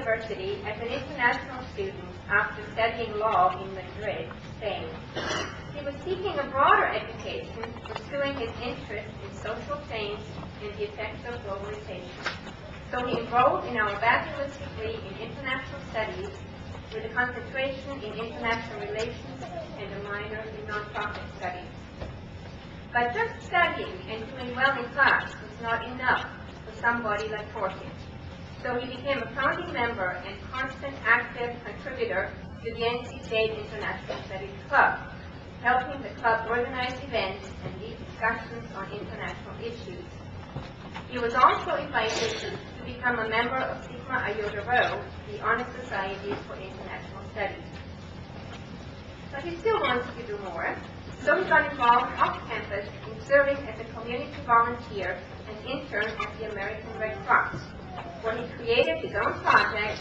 University as an international student after studying law in Madrid, Spain. He was seeking a broader education, pursuing his interest in social change and the effects of globalization. So he enrolled in our bachelor's degree in international studies with a concentration in international relations and a minor in nonprofit studies. But just studying and doing well in class was not enough for somebody like Jorge. So he became a founding member and constant active contributor to the NC State International Studies Club, helping the club organize events and lead discussions on international issues. He was also invited to become a member of Sigma Iota Rho, the Honor Society for International Studies. But he still wants to do more, so he got involved off campus in serving as a community volunteer and intern at the American Red Cross, where he created his own project,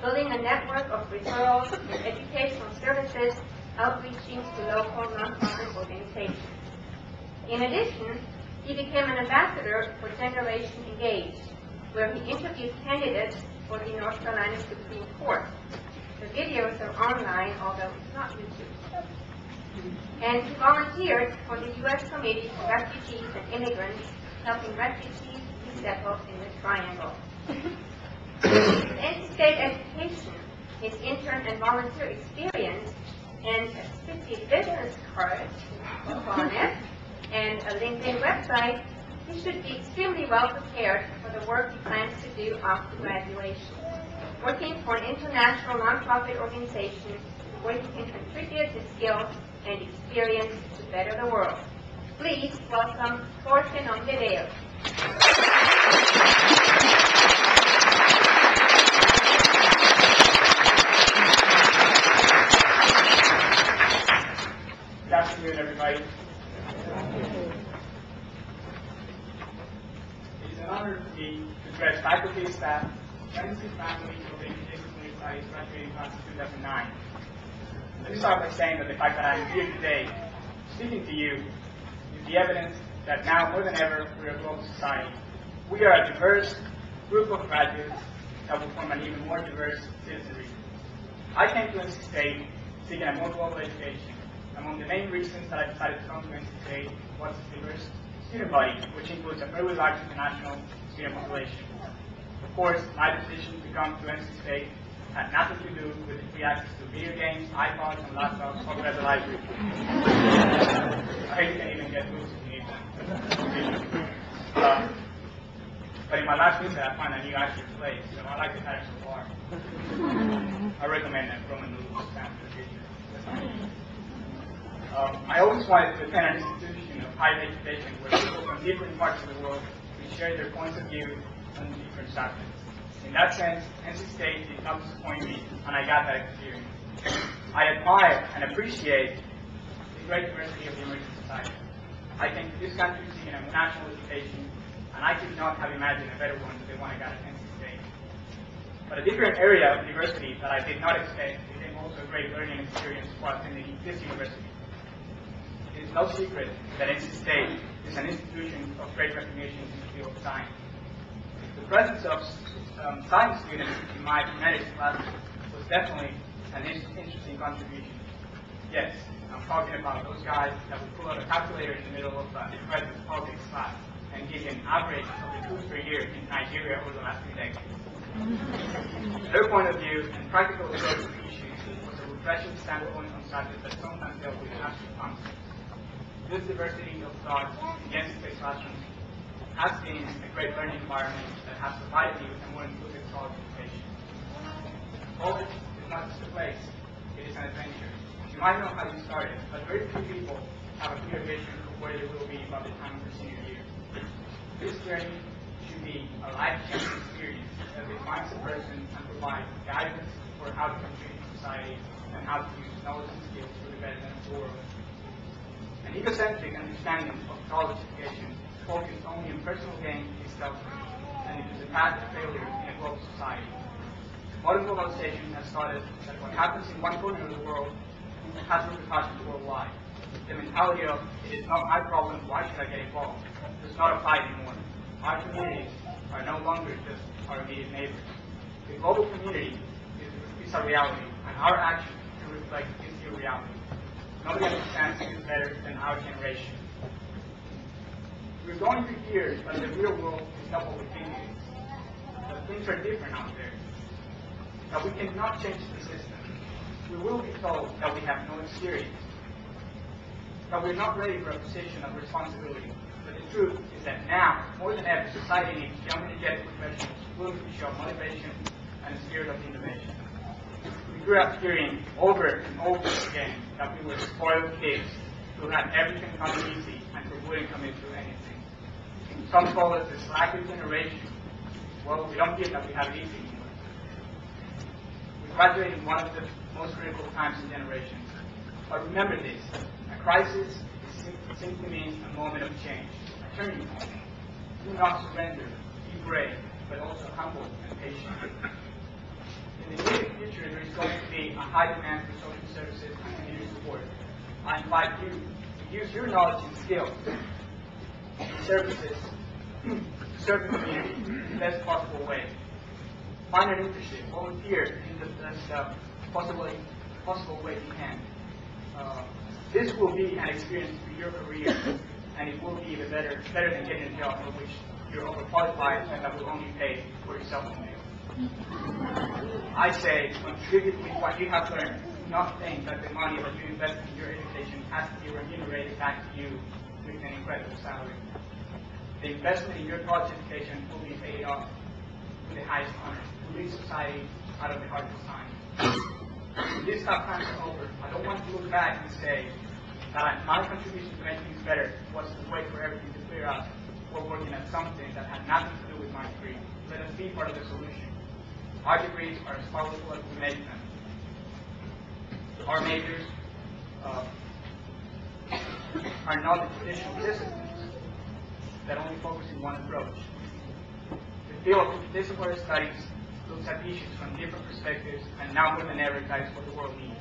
building a network of referrals and educational services, outreaching to local nonprofit organizations. In addition, he became an ambassador for Generation Engaged, where he interviewed candidates for the North Carolina Supreme Court. The videos are online, although it's not YouTube. And he volunteered for the U.S. Committee for Refugees and Immigrants, helping refugees resettle in the Triangle. His NC State education, his intern and volunteer experience, and a city business card on it, and a LinkedIn website, he should be extremely well prepared for the work he plans to do after graduation, working for an international nonprofit organization where he can contribute his skills and experience to better the world. Please welcome Jorge Nomdedeu. Good afternoon, everybody. It is an honor for me to address faculty, staff, friends, and family of the Education Community Studies graduating class of 2009. Let me start by saying that the fact that I am here today, speaking to you, is the evidence that now more than ever we are a global society. We are a diverse group of graduates that will form an even more diverse citizenry. I came to NC State seeking a more global education. Among the main reasons that I decided to come to NC State was a diverse student body, which includes a fairly large international student population. Of course, my decision to come to NC State had nothing to do with the free access to video games, iPods, and laptops all at the library. I can even get loose if you need them. But in my last visit, I found a new actual place, so I like the pattern so far. I recommend that Roman noodles stand for the future. I always wanted to attend an institution of higher education where people from different parts of the world could share their points of view on different subjects. In that sense, NC State did not disappoint me, and I got that experience. I admire and appreciate the great diversity of the American society. I came to this country seeking a national education, and I could not have imagined a better one than the one I got at NC State. But a different area of diversity that I did not expect became also a great learning experience while attending this university. It is no secret that NC State is an institution of great recognition in the field of science. The presence of science students in my humanities class was definitely an interesting contribution. Yes, I'm talking about those guys that would pull out a calculator in the middle of the president's politics class and give you an average of the coups per year in Nigeria over the last 2 decades. Their point of view and practical approach to issues was a refreshing standpoint on subjects that sometimes dealt with abstract concepts. This diversity of thought in the NC State classrooms has been a great learning environment that has provided me with a more inclusive college education. College is not just a place, it is an adventure. You might know how you started, but very few people have a clear vision of where they will be by the time of their senior year. This journey should be a life-changing experience that defines a person and provides guidance for how to contribute to society and how to use knowledge and skills for the betterment of the world. An egocentric understanding of college education focused only on personal gain is selfish, and it is a path of failure in a global society. Modern globalization has taught us that what happens in one corner of the world has repercussions worldwide. The mentality of, it is not my problem, why should I get involved, does not apply anymore. Our communities are no longer just our immediate neighbors. The global community is a reality, and our actions to reflect this new reality. Nobody understands this better than our generation. We're going to hear that the real world is not what we think it is, that things are different out there, that we cannot change the system. We will be told that we have no experience, that we're not ready for a position of responsibility. But the truth is that now, more than ever, society needs young, energetic professionals willing to show motivation and a spirit of innovation. We grew up hearing over and over again that we were spoiled kids who had everything come easy and who wouldn't commit to anything. Some call us the slacker generation. Well, we don't hear that we have it easy anymore. We graduate in one of the most critical times in generations. But remember this, a crisis simply means a moment of change, a turning point. Do not surrender, be brave, but also humble and patient. In the near future, there is going to be a high demand for social services and community support. I invite you to use your knowledge and skills and services to serve the community in the best possible way. Find an internship, volunteer in the best possible way you can. This will be an experience for your career, and it will be even better than getting a job for which you're overqualified and that will only pay for yourself only. I say, contribute with what you have learned. Do not think that the money that you invest in your education has to be remunerated back to you with an incredible salary. The investment in your college education will be paid off with the highest honor, to lead society out of the hardest times. When these tough times are over, I don't want to look back and say that my contribution to making things better was to wait for everything to clear up or working at something that had nothing to do with my degree. Let us be part of the solution. Our degrees are as powerful as we make them. Our majors are not the traditional disciplines that only focus in one approach. The field of interdisciplinary studies looks at issues from different perspectives, and now more than ever, that is what the world needs.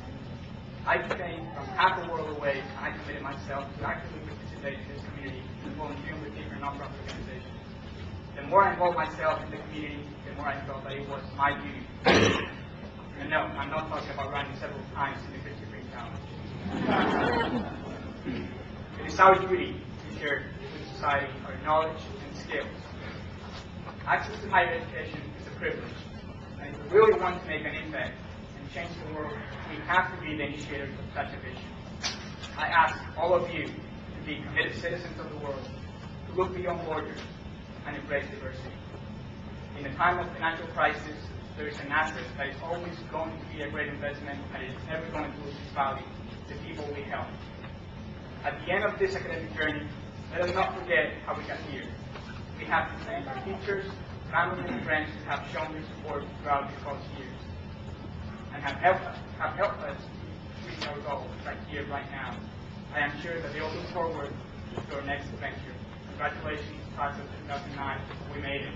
I came from half the world away, and I committed myself to actively participate in this community and volunteering with different nonprofit organizations. The more I involved myself in the community, the more I felt that it was my duty. And no, I'm not talking about running several times in the Krispy Kreme challenge. It is our duty to share with society our knowledge and skills. Access to higher education is a privilege. And if we really want to make an impact and change the world, we have to be the initiators of such a vision. I ask all of you to be committed citizens of the world, to look beyond borders and embrace diversity. In a time of financial crisis, there is an asset that is always going to be a great investment and it is never going to lose its value, the people we help. At the end of this academic journey, let us not forget how we got here. We have to thank our teachers, family, and friends who have shown their support throughout these college years and have helped us reach our goal right here, right now. I am sure that they will look forward to our next adventure. Congratulations, class of 2009. We made it.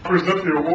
Present the award.